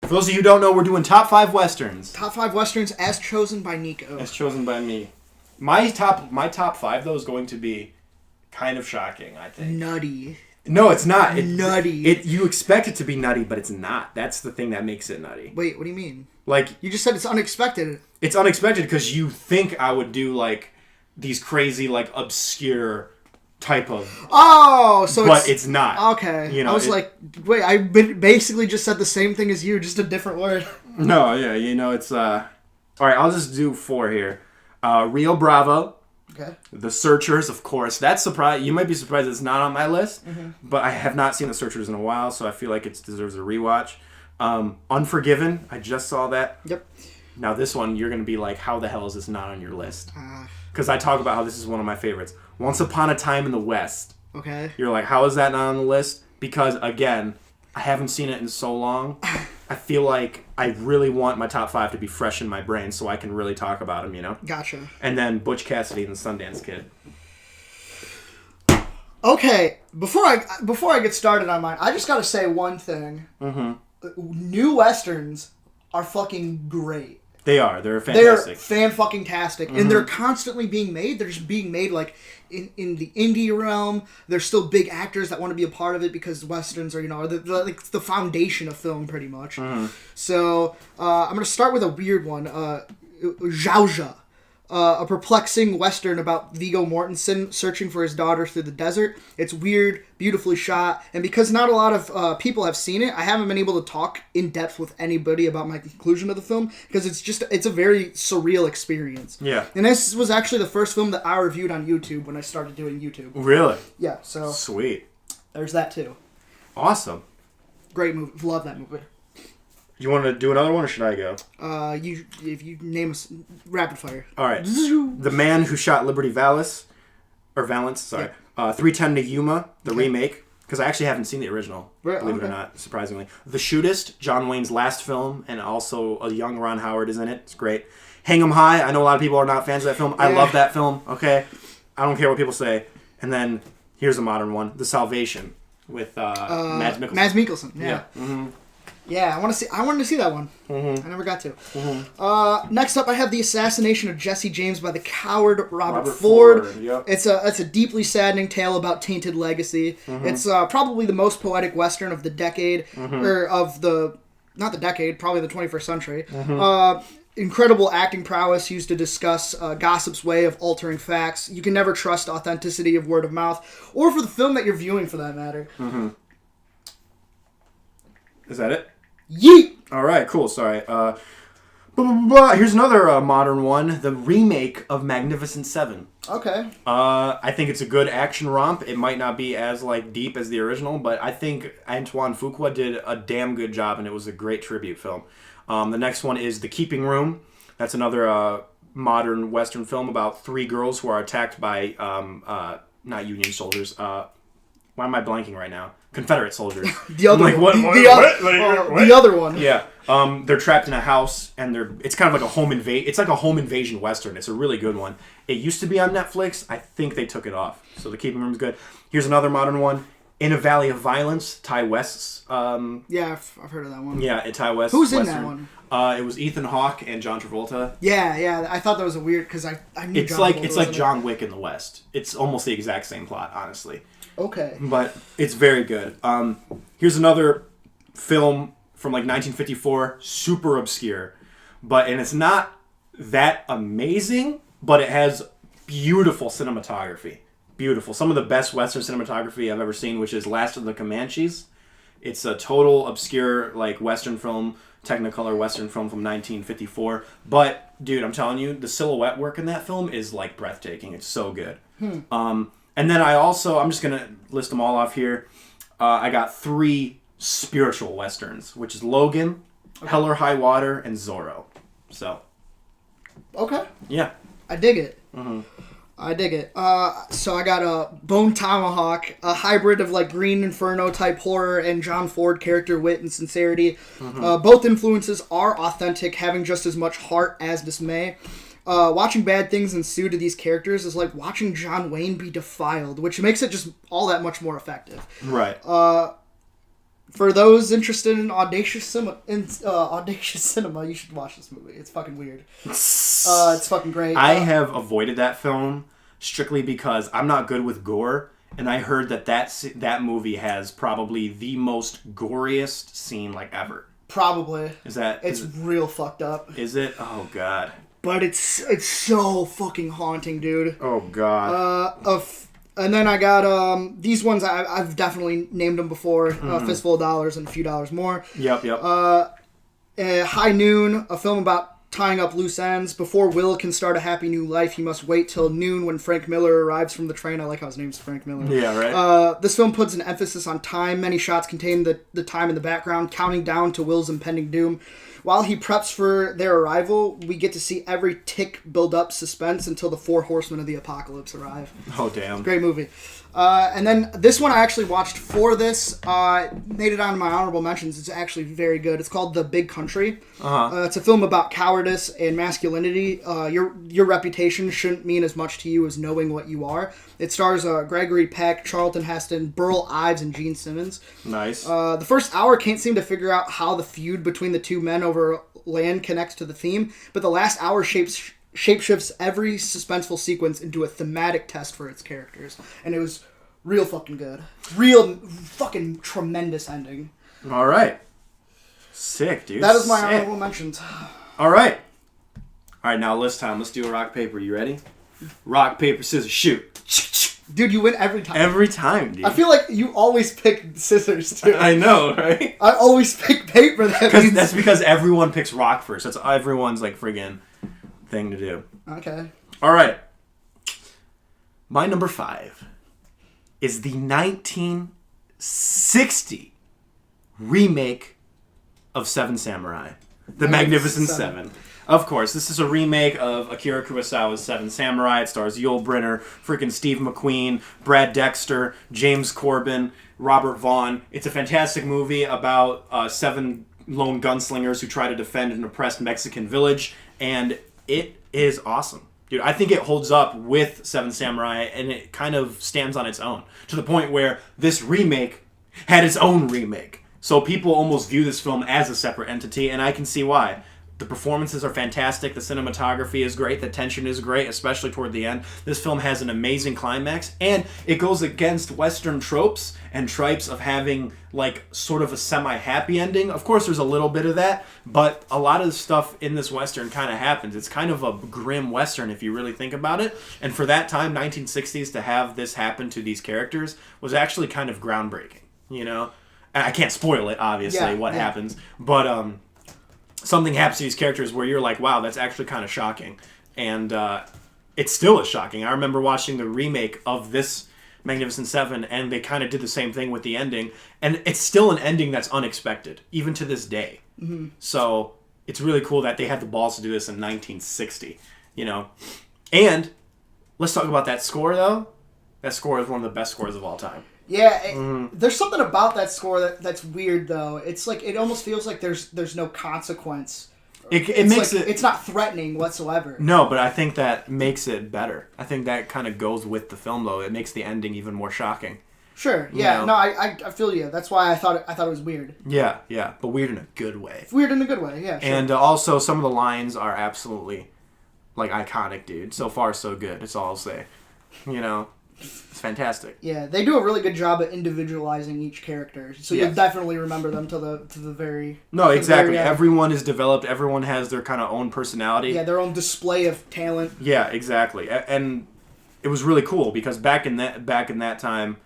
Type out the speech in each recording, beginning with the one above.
For those of you who don't know, we're doing top 5 westerns. Top 5 westerns as chosen by Nico. As chosen by me. My top 5 though is going to be kind of shocking, I think. Nutty. No, it's not. Nutty. You expect it to be nutty, but it's not. That's the thing that makes it nutty. Wait, what do you mean? Like, you just said it's unexpected. It's unexpected because you think I would do like these crazy, like obscure type of. Oh, so but it's not. Okay. You know, I was like, wait, I basically just said the same thing as you, just a different word. No, yeah, it's all right. I'll just do 4 here. Rio Bravo. Okay. The Searchers, of course. That's surprise. You might be surprised it's not on my list, but I have not seen The Searchers in a while, so I feel like it deserves a rewatch. Unforgiven. I just saw that. Yep. Now this one, you're going to be like, how the hell is this not on your list? Because I talk about how this is one of my favorites. Once Upon a Time in the West. Okay. You're like, how is that not on the list? Because, again, I haven't seen it in so long. I feel like I really want my top 5 to be fresh in my brain so I can really talk about them, you know? Gotcha. And then Butch Cassidy and the Sundance Kid. Okay, before I get started on mine, I just gotta say one thing. New westerns are fucking great. They are. They're fantastic. They're fan-fucking-tastic. And they're constantly being made. They're just being made, like, in the indie realm. There's still big actors that want to be a part of it because westerns are, you know, like the foundation of film, pretty much. So, I'm going to start with a weird one. Zhaozha. A perplexing western about Viggo Mortensen searching for his daughter through the desert. It's weird, beautifully shot, and because not a lot of people have seen it, I haven't been able to talk in depth with anybody about my conclusion of the film, because it's a very surreal experience. Yeah. And this was actually the first film that I reviewed on YouTube when I started doing YouTube. Really? Yeah, so... Sweet. There's that, too. Awesome. Great movie. Love that movie. You want to do another one, or should I go? If you name us rapid fire. All right. The Man Who Shot Liberty Valance, 310 to Yuma, the remake, because I actually haven't seen the original, believe it or not, surprisingly. The Shootist, John Wayne's last film, and also a young Ron Howard is in it. It's great. Hang 'em High. I know a lot of people are not fans of that film. I love that film. Okay, I don't care what people say. And then here's a modern one, The Salvation, with Mads Mikkelsen. Mads Mikkelsen. Yeah. Mm-hmm. Yeah, I wanted to see that one. I never got to. Next up, I have The Assassination of Jesse James by the coward Robert Ford. Yep. It's a deeply saddening tale about tainted legacy. It's probably the most poetic western of the decade, or of the not the decade, probably the 21st century. Incredible acting prowess used to discuss gossip's way of altering facts. You can never trust authenticity of word of mouth, or for the film that you're viewing, for that matter. Is that it? Yeet! All right, cool. Sorry. Here's another modern one, the remake of Magnificent Seven. Okay. I think it's a good action romp. It might not be as like deep as the original, but I think Antoine Fuqua did a damn good job, and it was a great tribute film. The next one is The Keeping Room. That's another modern Western film about 3 girls who are attacked by not Union soldiers. Why am I blanking right now? Confederate soldiers. The other like, one. What? The other one. Yeah. They're trapped in a house, and it's kind of like a home invasion. It's like a home invasion Western. It's a really good one. It used to be on Netflix. I think they took it off. So The Keeping Room is good. Here's another modern one. In a Valley of Violence, Ty West's. Yeah, I've heard of that one. Yeah, Ty West's Who's in Western. that one? It was Ethan Hawke and John Travolta. Yeah. I thought that was a weird, because I knew it's John like Travolta it's like John Wick in the West. It's almost the exact same plot, honestly. Okay. But it's very good. Here's another film from like 1954, super obscure, and it's not that amazing, but it has beautiful cinematography. Beautiful. Some of the best Western cinematography I've ever seen, which is Last of the Comanches. It's a total obscure like Western film, Technicolor Western film from 1954. But dude, I'm telling you, the silhouette work in that film is like breathtaking. It's so good. And then I'm just going to list them all off here. I got 3 spiritual Westerns, which is Logan, Hell or High Water, and Zorro. So. Okay. Yeah. I dig it. I dig it. So I got a Bone Tomahawk, a hybrid of like Green Inferno type horror and John Ford character wit and sincerity. Both influences are authentic, having just as much heart as dismay. Watching bad things ensue to these characters is like watching John Wayne be defiled, which makes it just all that much more effective. Right. For those interested in audacious cinema, you should watch this movie. It's fucking weird. It's fucking great. I have avoided that film strictly because I'm not good with gore, and I heard that movie has probably the most goriest scene like ever. Probably. It's real fucked up. Is it? Oh god. But it's so fucking haunting, dude. Oh god. And then I got these ones. I've definitely named them before. Fistful of Dollars and A Few Dollars More. Yep. High Noon, a film about tying up loose ends. Before Will can start a happy new life, he must wait till noon when Frank Miller arrives from the train. I like how his name's Frank Miller. Yeah, right. This film puts an emphasis on time. Many shots contain the time in the background, counting down to Will's impending doom. While he preps for their arrival, we get to see every tick build up suspense until the 4 horsemen of the apocalypse arrive. Oh, damn. Great movie. And then this one I actually watched for this. Made it on my honorable mentions. It's actually very good. It's called The Big Country. It's a film about cowardice and masculinity. Your reputation shouldn't mean as much to you as knowing what you are. It stars Gregory Peck, Charlton Heston, Burl Ives, and Gene Simmons. Nice. The first hour can't seem to figure out how the feud between the two men over land connects to the theme, but the last hour shapeshifts every suspenseful sequence into a thematic test for its characters. And it was real fucking good. Real fucking tremendous ending. All right. Sick, dude. That is my honorable mentions. All right. All right, now list time. Let's do a rock, paper. You ready? Rock, paper, scissors, shoot. Dude, you win every time. Every time, dude. I feel like you always pick scissors, too. I know, right? I always pick paper. That's because everyone picks rock first. That's everyone's, like, friggin' thing to do. Okay. All right. My number 5 is the 1960 remake of Seven Samurai. The Magnificent Seven. Of course, this is a remake of Akira Kurosawa's Seven Samurai. It stars Yul Brynner, freaking Steve McQueen, Brad Dexter, James Corbin, Robert Vaughn. It's a fantastic movie about 7 lone gunslingers who try to defend an oppressed Mexican village, and it is awesome. Dude, I think it holds up with Seven Samurai, and it kind of stands on its own, to the point where this remake had its own remake. So people almost view this film as a separate entity, and I can see why. The performances are fantastic. The cinematography is great. The tension is great, especially toward the end. This film has an amazing climax, and it goes against Western tropes and tripes of having, like, sort of a semi-happy ending. Of course, there's a little bit of that, but a lot of the stuff in this Western kind of happens. It's kind of a grim Western, if you really think about it. And for that time, 1960s, to have this happen to these characters was actually kind of groundbreaking, you know? I can't spoil it, obviously, what happens, but, something happens to these characters where you're like, wow, that's actually kind of shocking. And it still is shocking. I remember watching the remake of this Magnificent Seven, and they kind of did the same thing with the ending. And it's still an ending that's unexpected, even to this day. Mm-hmm. So it's really cool that they had the balls to do this in 1960, you know. And let's talk about that score, though. That score is one of the best scores of all time. Yeah, there's something about that score that's weird, though. It's like, it almost feels like there's no consequence. It makes like, it's not threatening whatsoever. No, but I think that makes it better. I think that kind of goes with the film, though. It makes the ending even more shocking. Sure. Yeah. You know? No, I feel you. That's why I thought it was weird. Yeah. But weird in a good way. Weird in a good way. Yeah. Sure. And also, some of the lines are absolutely, like, iconic, dude. So far, so good. That's all I'll say. You know. It's fantastic. Yeah, they do a really good job at individualizing each character, so you'll definitely remember them to the very. No, exactly. Everyone is developed. Everyone has their kind of own personality. Yeah, their own display of talent. Yeah, exactly. And it was really cool because back in that time,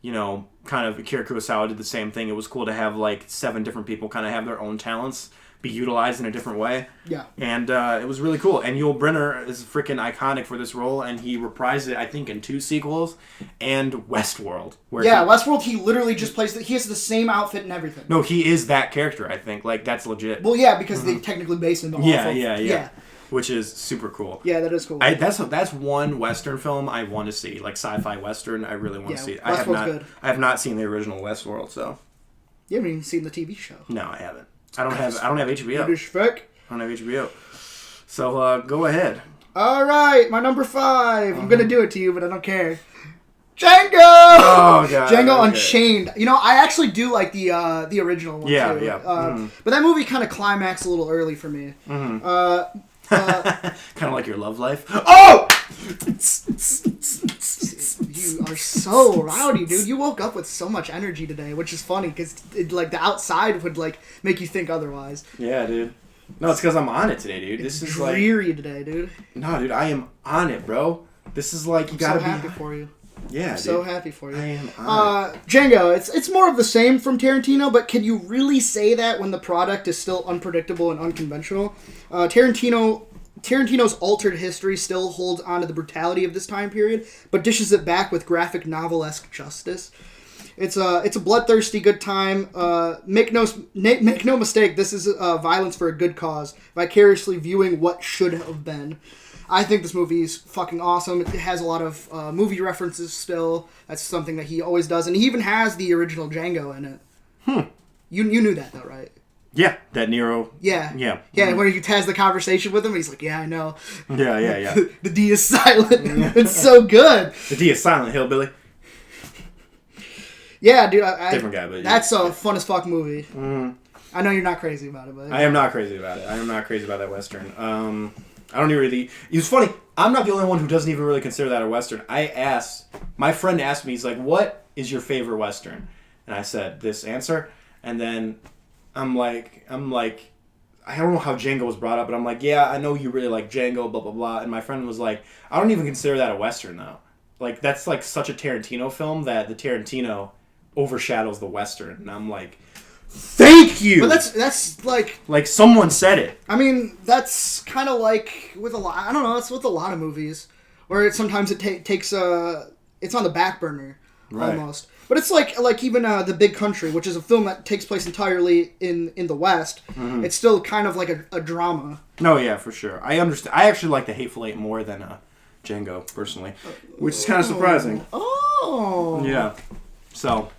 you know, kind of Akira Kurosawa did the same thing. It was cool to have like 7 different people kind of have their own talents be utilized in a different way. Yeah. And it was really cool. And Yul Brynner is freaking iconic for this role, and he reprised it, I think, in 2 sequels, and Westworld. Westworld, he literally just plays... he has the same outfit and everything. No, he is that character, I think. Like, that's legit. Well, yeah, because they technically based him on... Yeah. Which is super cool. Yeah, that is cool. That's one Western film I want to see. Like, sci-fi Western, I really want to see. Good. I have not seen the original Westworld, so... You haven't even seen the TV show. No, I haven't. I don't have HBO. I don't have HBO. So go ahead. All right, my number 5. I'm gonna do it to you, but I don't care. Django! Oh god. Django okay. Unchained. You know, I actually do like the original one Yeah, too. yeah. But that movie kind of climaxed a little early for me. Kind of like your love life. Oh! You are so rowdy, dude. You woke up with so much energy today, which is funny because like the outside would like make you think otherwise. Yeah, dude. No, it's because I'm on it today, dude. This is dreary today, dude. No, dude, I am on it, bro. This is like you gotta so be happy for you. Yeah, I'm so happy for you. I am on it. Django, it's more of the same from Tarantino, but can you really say that when the product is still unpredictable and unconventional? Tarantino's altered history still holds on to the brutality of this time period, but dishes it back with graphic novel-esque justice. It's a bloodthirsty good time. Make no mistake, this is violence for a good cause, vicariously viewing what should have been. I think this movie is fucking awesome. It has a lot of movie references still. That's something that he always does, and he even has the original Django in it. You knew that though, right? Yeah, that Nero. Yeah. Yeah. Yeah, when he has the conversation with him, he's like, yeah, I know. Yeah. The D is silent. It's so good. The D is silent, hillbilly. Yeah, dude. Different guy, but... That's a fun as fuck movie. I know you're not crazy about it, but... I am not crazy about it. I am not crazy about that Western. I don't even really... It was funny. I'm not the only one who doesn't even really consider that a Western. My friend asked me, he's like, what is your favorite Western? And I said, this answer. And then I'm like, I don't know how Django was brought up, but I'm like, yeah, I know you really like Django, blah, blah, blah. And my friend was like, I don't even consider that a Western, though. Like, that's like such a Tarantino film that the Tarantino overshadows the Western. And I'm like... Thank you. But that's like someone said it. I mean, that's kind of like with a lot. I don't know. That's with a lot of movies, where sometimes it takes it's on the back burner almost. But it's like even The Big Country, which is a film that takes place entirely in the West. It's still kind of like a drama. No, yeah, for sure. I understand. I actually like The Hateful Eight more than Django personally, which is kind of surprising. Oh. Yeah. So.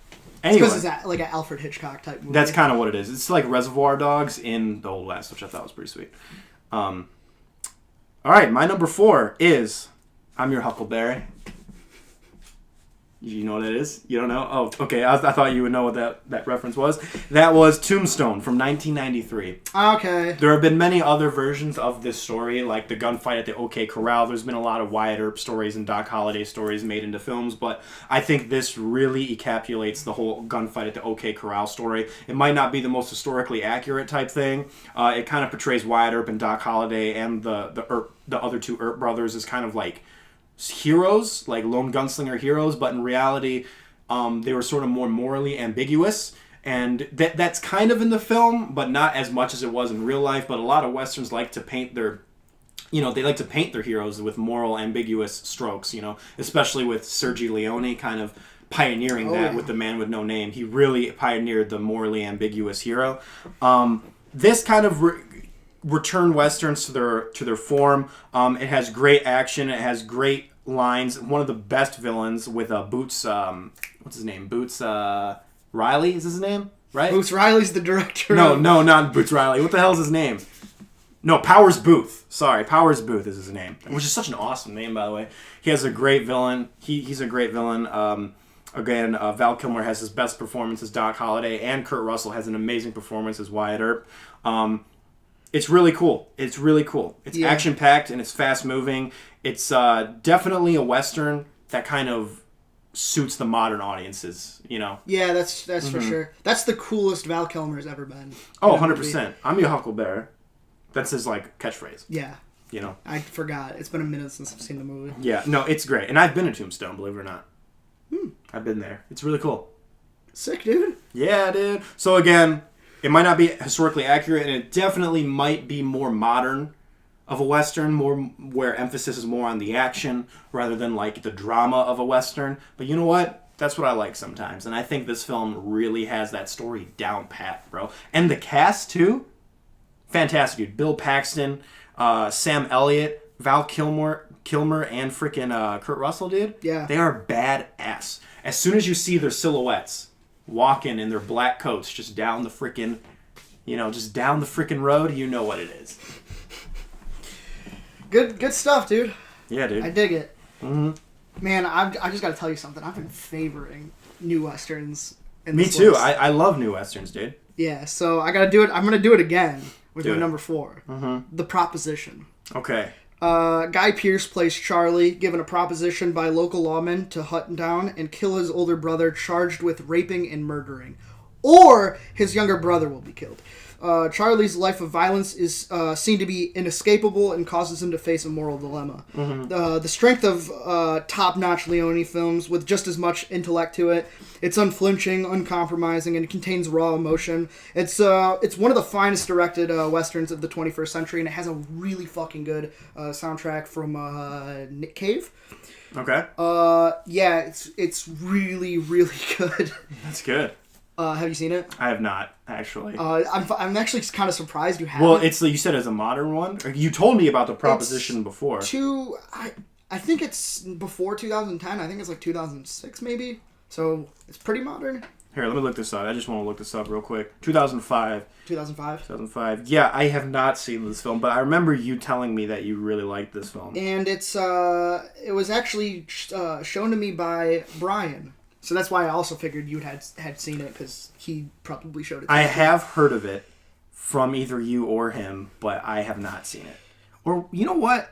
Anyway, because it's like an Alfred Hitchcock type movie. That's kind of what it is. It's like Reservoir Dogs in the Old West, which I thought was pretty sweet. All right, my number 4 is I'm Your Huckleberry. You know what that is? You don't know? Oh, okay. I thought you would know what that reference was. That was Tombstone from 1993. Okay. There have been many other versions of this story, like the gunfight at the OK Corral. There's been a lot of Wyatt Earp stories and Doc Holliday stories made into films, but I think this really encapsulates the whole gunfight at the OK Corral story. It might not be the most historically accurate type thing. It kind of portrays Wyatt Earp and Doc Holliday and the other two Earp brothers as kind of like heroes, like lone gunslinger heroes, but in reality, they were sort of more morally ambiguous, and that's kind of in the film, but not as much as it was in real life. But a lot of westerns like to paint their heroes with moral ambiguous strokes, especially with Sergio Leone kind of pioneering with The Man with No Name. He really pioneered the morally ambiguous hero. This kind of return westerns to their form. It has great action. It has great lines. One of the best villains with Boots. What's his name? Boots Riley is his name, right? Boots Riley's the director. No, not Boots Riley. What the hell is his name? No, Powers Booth. Sorry, Powers Booth is his name, which is such an awesome name, by the way. He has a great villain. He's a great villain. Again, Val Kilmer has his best performance as Doc Holliday, and Kurt Russell has an amazing performance as Wyatt Earp. It's really cool. It's action-packed and it's fast-moving. It's definitely a Western that kind of suits the modern audiences, Yeah, that's for sure. That's the coolest Val Kilmer's ever been. Oh, 100%. I'm your Huckleberry. That's his, catchphrase. Yeah. I forgot. It's been a minute since I've seen the movie. Yeah, no, it's great. And I've been to Tombstone, believe it or not. I've been there. It's really cool. Sick, dude. Yeah, dude. So, again... It might not be historically accurate, and it definitely might be more modern of a Western, more where emphasis is more on the action rather than the drama of a Western. But you know what? That's what I like sometimes, and I think this film really has that story down pat, bro. And the cast too, fantastic, dude. Bill Paxton, Sam Elliott, Val Kilmer, and freaking Kurt Russell, dude. Yeah, they are badass. As soon as you see their silhouettes walking in their black coats just down the frickin' road, you know what it is. Good stuff, dude. Yeah, dude. I dig it. Mm-hmm. Man, I just got to tell you something. I've been favoring new westerns. Me too. I love new westerns, dude. Yeah, so I got to do it. I'm going to do it again with my number 4. Mm-hmm. The Proposition. Okay. Guy Pearce plays Charlie, given a proposition by local lawmen to hunt down and kill his older brother charged with raping and murdering. Or his younger brother will be killed. Charlie's life of violence is seen to be inescapable and causes him to face a moral dilemma. Mm-hmm. The strength of top-notch Leone films with just as much intellect to it. It's unflinching, uncompromising, and it contains raw emotion. It's one of the finest directed westerns of the 21st century, and it has a really fucking good soundtrack from Nick Cave. Okay. Yeah, it's really, really good. That's good. Have you seen it? I have not, actually. I'm actually kind of surprised you haven't. Well, you said it's a modern one? You told me about the Proposition before. I think it's before 2010. I think it's like 2006 maybe. So it's pretty modern. Here, let me look this up. I just want to look this up real quick. 2005. 2005. Yeah, I have not seen this film, but I remember you telling me that you really liked this film. And it was actually shown to me by Brian. So that's why I also figured you had seen it, because he probably showed it to me. I have heard of it from either you or him, but I have not seen it. Or, you know what?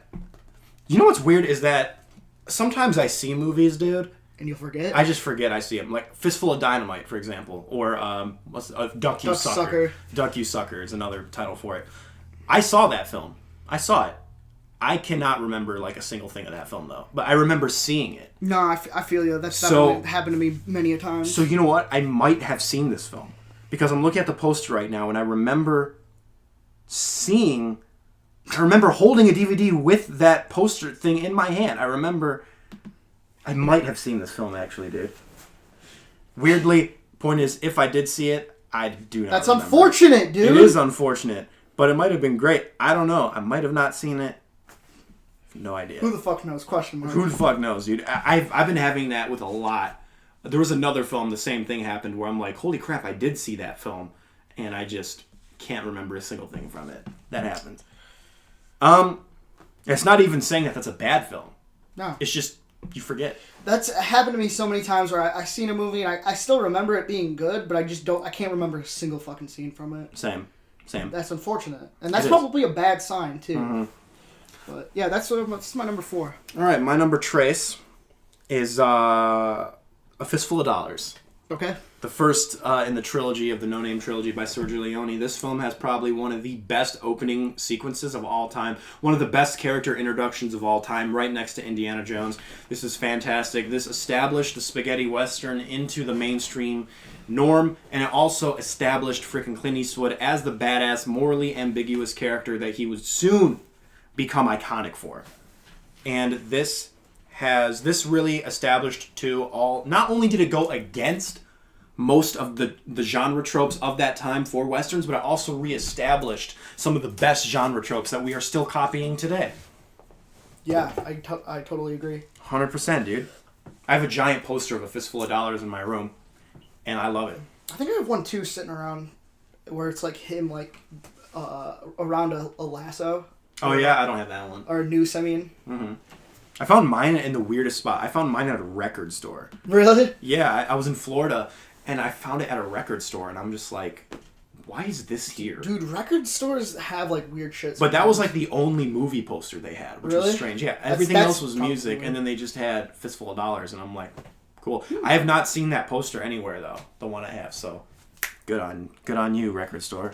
You know what's weird is that sometimes I see movies, dude. And you'll forget? I just forget I see them. Like Fistful of Dynamite, for example. Or Duck You Sucker. Duck You Sucker is another title for it. I saw that film. I saw it. I cannot remember like a single thing of that film, though. But I remember seeing it. No, I feel you. That's happened to me many a time. So you know what? I might have seen this film. Because I'm looking at the poster right now, and I remember holding a DVD with that poster thing in my hand. I might have seen this film, actually, dude. Weirdly, point is, if I did see it, I do not That's remember. Unfortunate, dude. It is unfortunate. But it might have been great. I don't know. I might have not seen it. No idea. Who the fuck knows? Question mark. Who the fuck knows, dude? I've been having that with a lot. There was another film, the same thing happened, where I'm like, holy crap, I did see that film. And I just can't remember a single thing from it. That happened. It's not even saying that that's a bad film. No. It's just... you forget. That's happened to me so many times where I seen a movie and I still remember it being good, but I can't remember a single fucking scene from it. Same. That's unfortunate. And that's probably a bad sign, too. Mm-hmm. But yeah, that's my number 4. Alright, my number trace is A Fistful of Dollars. Okay. The first in the trilogy of the No Name trilogy by Sergio Leone. This film has probably one of the best opening sequences of all time. One of the best character introductions of all time, right next to Indiana Jones. This is fantastic. This established the spaghetti western into the mainstream norm, and it also established frickin' Clint Eastwood as the badass, morally ambiguous character that he would soon become iconic for. And this really established not only did it go against most of the genre tropes of that time for westerns, but it also reestablished some of the best genre tropes that we are still copying today. Yeah, I totally agree. 100%, dude. I have a giant poster of A Fistful of Dollars in my room, and I love it. I think I have one too sitting around where it's like him around a lasso. Oh yeah, I don't have that one. Or a noose, I mean. Mm-hmm. I found mine in the weirdest spot. I found mine at a record store. Really? Yeah, I was in Florida, and I found it at a record store, and I'm just like, why is this here? Dude, record stores have like weird shit. But that was like the only movie poster they had, which was strange. Yeah, everything else was music, and then they just had Fistful of Dollars, and I'm like, cool. I have not seen that poster anywhere though, the one I have. So, good on you, record store.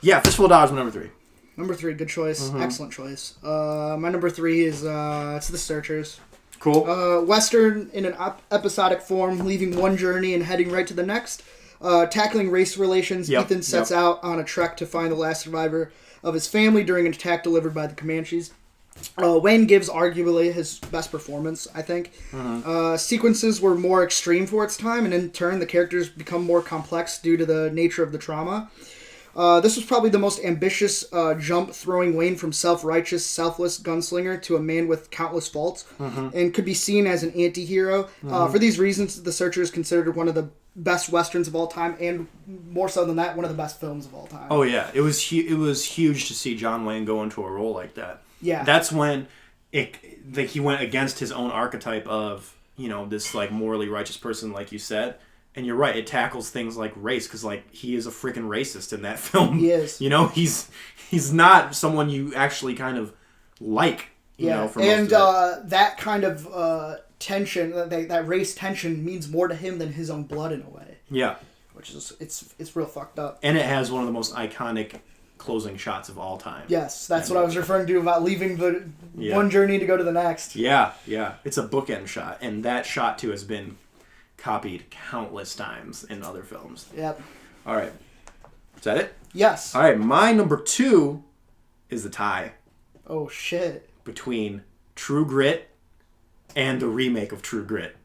Yeah, Fistful of Dollars, my number 3. Number 3, good choice. Mm-hmm. Excellent choice. My number 3 is it's The Searchers. Cool. Western in an episodic form, leaving one journey and heading right to the next. Tackling race relations, Ethan sets out on a trek to find the last survivor of his family during an attack delivered by the Comanches. Wayne gives arguably his best performance, I think. Mm-hmm. Sequences were more extreme for its time, and in turn the characters become more complex due to the nature of the trauma. This was probably the most ambitious jump, throwing Wayne from self-righteous, selfless gunslinger to a man with countless faults, and could be seen as an anti-hero. For these reasons, The Searcher is considered one of the best westerns of all time, and more so than that, one of the best films of all time. Oh yeah, it was huge to see John Wayne go into a role like that. Yeah, that's when he went against his own archetype of, you know, this like morally righteous person, like you said. And you're right, it tackles things like race, because like he is a freaking racist in that film. He is. You know, he's not someone you actually kind of like. You know, for most of it. That kind of tension, that race tension, means more to him than his own blood in a way. Yeah, which is it's real fucked up. And it has one of the most iconic closing shots of all time. Yes, that's what I was referring to about leaving the one journey to go to the next. Yeah, it's a bookend shot, and that shot too has been copied countless times in other films. Yep. All right, is that it? Yes. All right, my number 2 is the tie. Oh shit. Between True Grit and the remake of True Grit.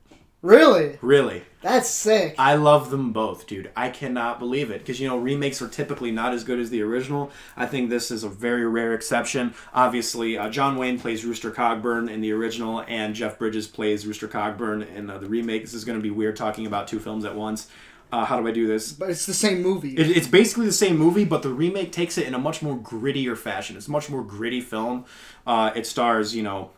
Really? Really. That's sick. I love them both, dude. I cannot believe it. Because, you know, remakes are typically not as good as the original. I think this is a very rare exception. Obviously, John Wayne plays Rooster Cogburn in the original, and Jeff Bridges plays Rooster Cogburn in the remake. This is going to be weird talking about 2 films at once. How do I do this? But it's the same movie. It's basically the same movie, but the remake takes it in a much more grittier fashion. It's a much more gritty film. It stars, you know...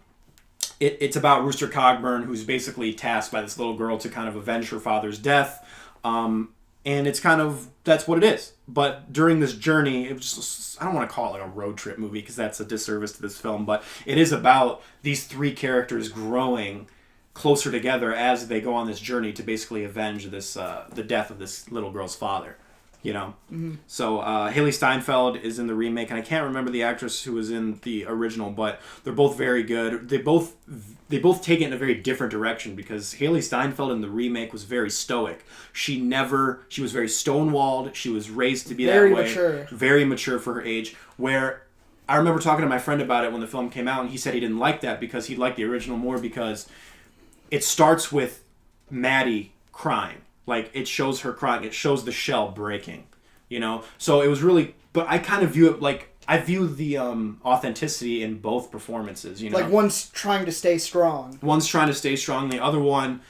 It's about Rooster Cogburn, who's basically tasked by this little girl to kind of avenge her father's death. And it's kind of... That's what it is. But during this journey, it was just, I don't want to call it like a road trip movie, because that's a disservice to this film. But it is about these 3 characters growing closer together as they go on this journey to basically avenge this the death of this little girl's father. You know? Mm-hmm. So Haley Steinfeld is in the remake, and I can't remember the actress who was in the original, but they're both very good. They both take it in a very different direction, because Haley Steinfeld in the remake was very stoic. She was very stonewalled. She was raised to be that way. Very mature for her age. Where I remember talking to my friend about it when the film came out, and he said he didn't like that because he liked the original more because it starts with Maddie crying. Like, it shows her crying. It shows the shell breaking, you know? So it was really... But I kind of view it like... I view the authenticity in both performances, you know? Like, one's trying to stay strong. One's trying to stay strong. The other one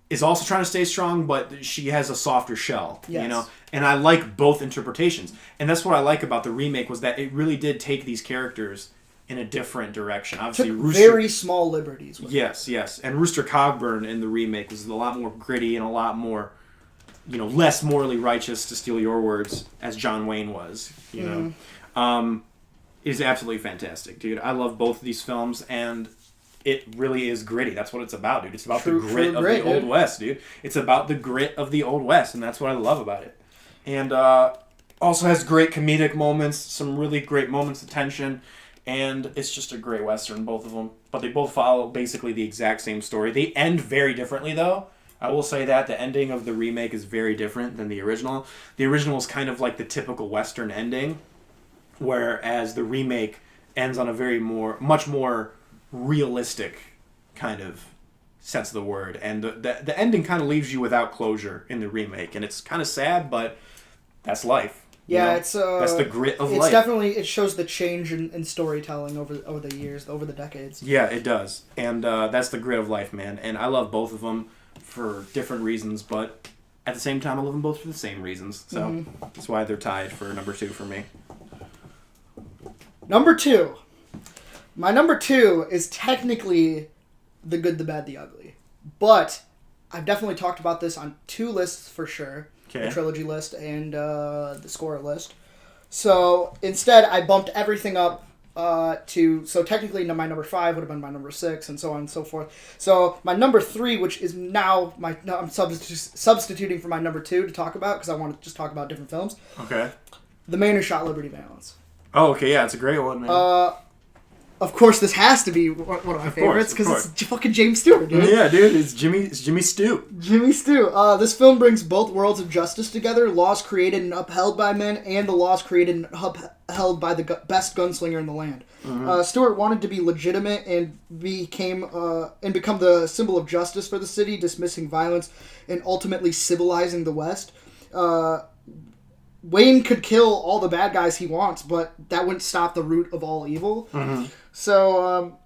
is also trying to stay strong, but she has a softer shell, you know? And I like both interpretations. And that's what I like about the remake, was that it really did take these characters in a different direction. Obviously, very small liberties with it. Yes. And Rooster Cogburn in the remake was a lot more gritty and a lot more... you know, less morally righteous, to steal your words, as John Wayne was, you know. Is absolutely fantastic, dude. I love both of these films, and it really is gritty. That's what it's about, dude. It's about the grit of the Old West, dude. It's about the grit of the Old West, and that's what I love about it. And also has great comedic moments, some really great moments of tension, and it's just a great Western, both of them. But they both follow basically the exact same story. They end very differently, though. I will say that the ending of the remake is very different than the original. The original is kind of like the typical Western ending, whereas the remake ends on a much more realistic kind of sense of the word. And the ending kind of leaves you without closure in the remake, and it's kind of sad, but that's life. Yeah, it's that's the grit of life. It's definitely, it shows the change in storytelling over the years, over the decades. Yeah, it does, and that's the grit of life, man. And I love both of them for different reasons, but at the same time, I love them both for the same reasons. So that's why they're tied for number 2 for me. Number 2. My number 2 is technically The Good, the Bad, the Ugly. But I've definitely talked about this on 2 lists for sure. Okay. The trilogy list and the score list. So instead, I bumped everything up so technically my number 5 would have been my number 6, and so on and so forth. So my number 3, which is now I'm substituting for my number 2 to talk about, because I want to just talk about different films. Okay. The Man Who Shot Liberty Valance. Oh, okay, yeah, it's a great one, man. Of course, this has to be one of my favorites, because it's fucking James Stewart, dude. Yeah, dude, it's Jimmy Stew. Jimmy Stew. This film brings both worlds of justice together, laws created and upheld by men, and the laws created and upheld by the best gunslinger in the land. Mm-hmm. Stewart wanted to be legitimate and become the symbol of justice for the city, dismissing violence and ultimately civilizing the West. Wayne could kill all the bad guys he wants, but that wouldn't stop the root of all evil. Mm-hmm. So,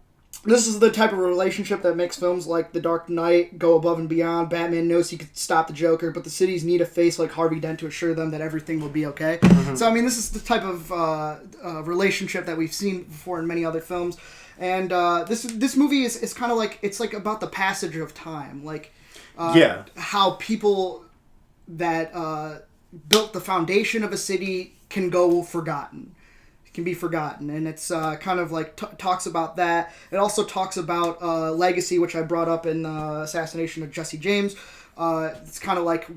this is the type of relationship that makes films like The Dark Knight go above and beyond. Batman knows he could stop the Joker, but the cities need a face like Harvey Dent to assure them that everything will be okay. Mm-hmm. So, I mean, this is the type of relationship that we've seen before in many other films. And this movie is kind of like, it's like about the passage of time, like how people that built the foundation of a city can go forgotten. Can be forgotten, and it's kind of like talks about that. It also talks about legacy, which I brought up in Assassination of Jesse James. It's kind of like,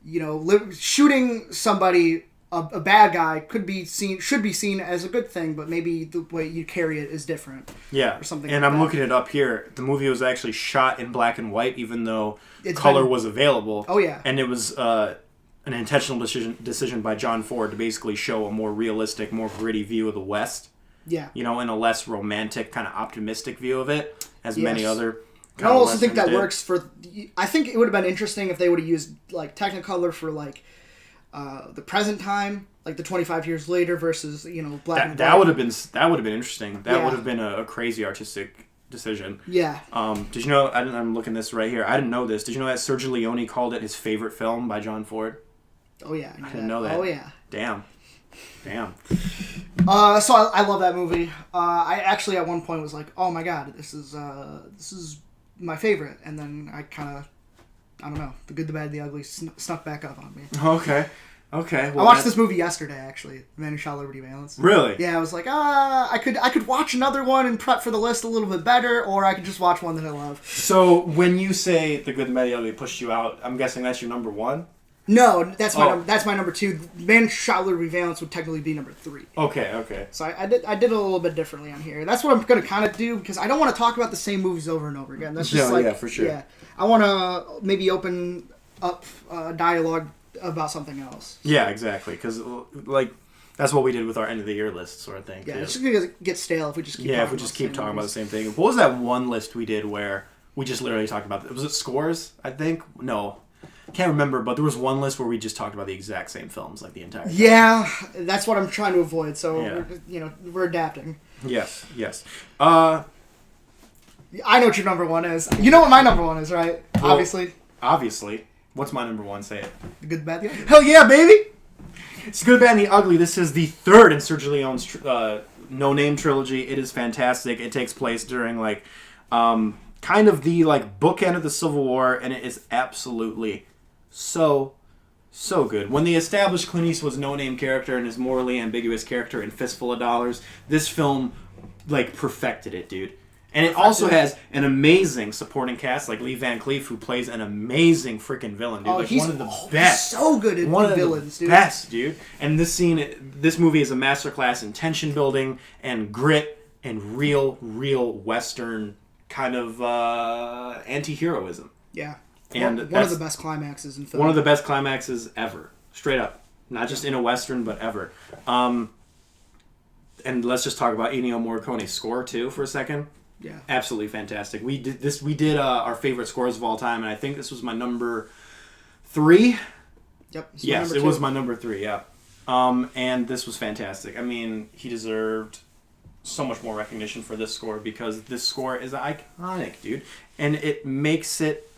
you know, shooting somebody, a bad guy, should be seen as a good thing, but maybe the way you carry it is different. Yeah, or something. And like I'm that. looking it up here. The movie was actually shot in black and white, even though color was available. Oh yeah, and it was an intentional decision by John Ford to basically show a more realistic, more gritty view of the West. Yeah. You know, and a less romantic, kind of optimistic view of it, as many other. I also think that works for. I think it would have been interesting if they would have used like Technicolor for like the present time, like the 25 years later versus, you know, black and white. That would have been interesting. That would have been a crazy artistic decision. Yeah. Did you know? I'm looking this right here. I didn't know this. Did you know that Sergio Leone called it his favorite film by John Ford? Oh yeah, I didn't know that. Oh yeah. Damn. So I love that movie. I actually at one point was like, oh my god, this is my favorite, and then I kind of, I don't know, The Good, the Bad, the Ugly snuck back up on me. Okay. Well, I watched this movie yesterday, actually. The Man Who Shot Liberty Valance. Really? Yeah, I was like, I could watch another one and prep for the list a little bit better, or I could just watch one that I love. So when you say The Good, the Bad, the Ugly pushed you out, I'm guessing that's your number one? No, that's my number two. The Man Who Shot Liberty Valance would technically be number three. Okay. So I did a little bit differently on here. That's what I'm going to kind of do, because I don't want to talk about the same movies over and over again. That's just yeah, for sure. Yeah, I want to maybe open up dialogue about something else. Yeah, exactly. Because like that's what we did with our end of the year list sort of thing. Yeah, it's just gonna get stale if we just keep. Yeah, if we just keep talking about the same thing. What was that one list we did where we just literally talked about? Was it scores? I think no. Can't remember, but there was one list where we just talked about the exact same films like the entire time. Yeah, that's what I'm trying to avoid. So we're adapting. Yes. I know what your number one is. You know what my number one is, right? Well, Obviously. What's my number one? Say it. The Good, the Bad, the Ugly. Hell yeah, baby! It's Good, Bad, and the Ugly. This is the third in Sergio Leone's No Name trilogy. It is fantastic. It takes place during like kind of the like bookend of the Civil War, and it is absolutely so good. When they established Clint Eastwood's no-name character and his morally ambiguous character in Fistful of Dollars, this film like perfected it, dude. And it also has an amazing supporting cast like Lee Van Cleef, who plays an amazing freaking villain, dude. Like one of the best. He's so good at villains, dude. Best, dude. And this movie is a masterclass in tension building and grit and real Western kind of anti-heroism. Yeah. And one of the best climaxes in film. One of the best climaxes ever. Straight up. Not just in a Western, but ever. And let's just talk about Ennio Morricone's score, too, for a second. Yeah. Absolutely fantastic. We did our favorite scores of all time, and I think this was my number 3. Yep. Yes, it was my number 3, yeah. And this was fantastic. I mean, he deserved so much more recognition for this score, because this score is iconic, dude. And it makes it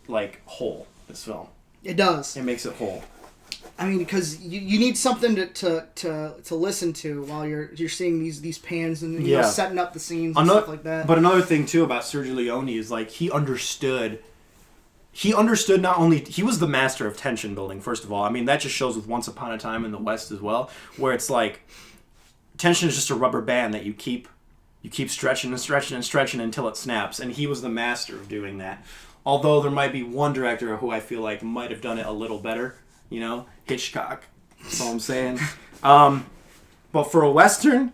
like whole, this film. It does. It makes it whole. I mean, because you need something to listen to while you're seeing these pans and you know, setting up the scenes and stuff like that. But another thing too about Sergio Leone is like he understood not only he was the master of tension building, first of all. I mean, that just shows with Once Upon a Time in the West as well, where it's like tension is just a rubber band that you keep stretching and stretching and stretching until it snaps, and he was the master of doing that. Although there might be one director who I feel like might have done it a little better, you know, Hitchcock. That's all I'm saying. But for a Western,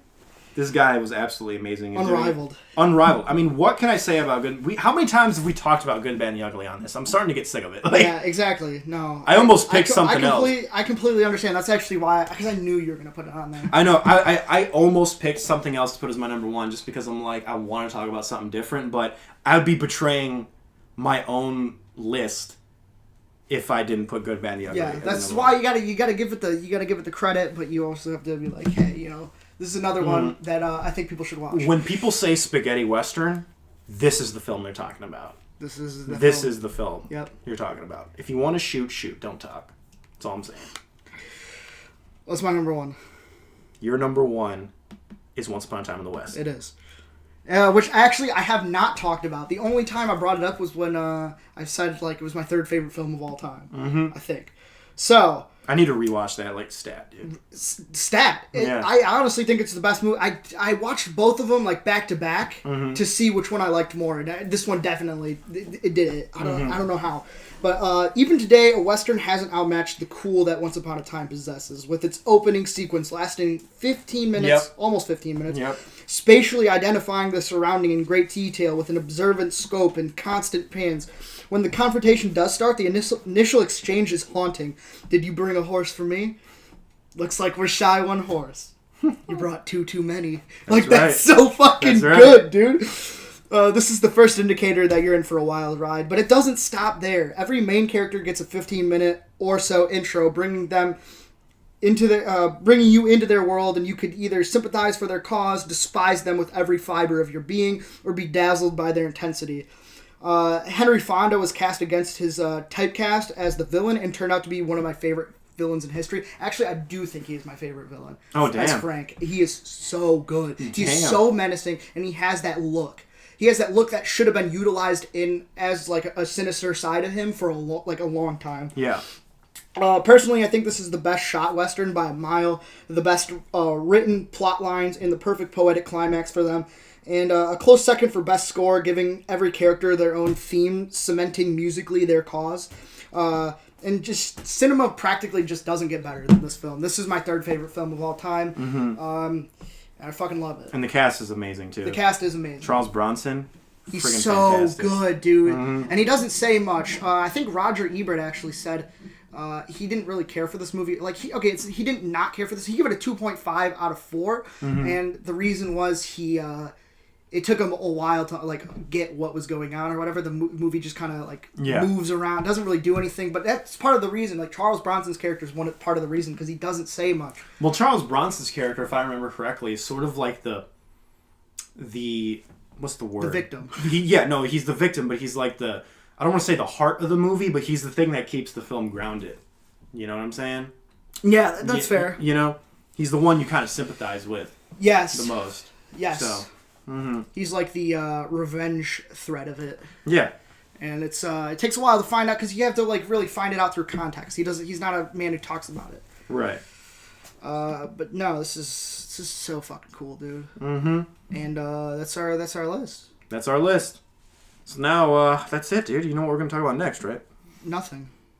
this guy was absolutely amazing. Unrivaled. I mean, what can I say about Good? How many times have we talked about Good, Bad, and the Ugly on this? I'm starting to get sick of it. Like, yeah, exactly. No. I almost picked something else. I completely understand. That's actually why, because I knew you were going to put it on there. I know. I almost picked something else to put as my number 1 just because I'm like, I want to talk about something different, but I would be betraying my own list if I didn't put Good, Bad, and the Ugly. Yeah, that's why you gotta give it the credit, but you also have to be like, hey, you know, this is another one that I think people should watch. When people say spaghetti western, this is the film they're talking about. This is the film. Yep. You're talking about. If you want to shoot. Don't talk. That's all I'm saying. What's my number 1? Your number 1 is Once Upon a Time in the West. It is. Which actually I have not talked about. The only time I brought it up was when I said like it was my third favorite film of all time. I think. So I need to rewatch that like stat, dude. Stat. I honestly think it's the best movie. I watched both of them like back to back to see which one I liked more. And this one definitely it did it. I don't know how. But even today, a Western hasn't outmatched the cool that Once Upon a Time possesses, with its opening sequence lasting 15 minutes, almost 15 minutes, spatially identifying the surrounding in great detail with an observant scope and constant pans. When the confrontation does start, the initial exchange is haunting. Did you bring a horse for me? Looks like we're shy one horse. You brought two too many. That's so fucking good, dude. This is the first indicator that you're in for a wild ride, but it doesn't stop there. Every main character gets a 15-minute or so intro, bringing you into their world, and you could either sympathize for their cause, despise them with every fiber of your being, or be dazzled by their intensity. Henry Fonda was cast against his typecast as the villain and turned out to be one of my favorite villains in history. Actually, I do think he is my favorite villain. Oh, damn. As Frank. He is so good. Damn. He's so menacing, and he has that look. He has that look that should have been utilized as like a sinister side of him for a long time. Yeah. Personally, I think this is the best shot Western by a mile, the best written plot lines, and the perfect poetic climax for them. And a close second for best score, giving every character their own theme, cementing musically their cause. And just cinema practically just doesn't get better than this film. This is my third favorite film of all time. I fucking love it. And the cast is amazing, too. The cast is amazing. Charles Bronson. He's so fantastic. good, dude. And he doesn't say much. I think Roger Ebert actually said he didn't really care for this movie. Like, he didn't not care for this. He gave it a 2.5 out of 4. And the reason was it took him a while to like get what was going on or whatever. The movie just kind of like moves around, doesn't really do anything. But that's part of the reason. Like Charles Bronson's character is part of the reason because he doesn't say much. Well, Charles Bronson's character, if I remember correctly, is sort of like the what's the word? The victim. He's the victim, but he's like I don't want to say the heart of the movie, but he's the thing that keeps the film grounded. You know what I'm saying? Yeah, that's fair. You know, he's the one you kind of sympathize with. Yes. The most. Yes. So. He's like the revenge thread of it. Yeah. And it takes a while to find out because you have to like really find it out through context. He's not a man who talks about it. Right. But no, this is so fucking cool, dude. And that's our list. That's our list. So now that's it, dude. You know what we're gonna talk about next, right? Nothing.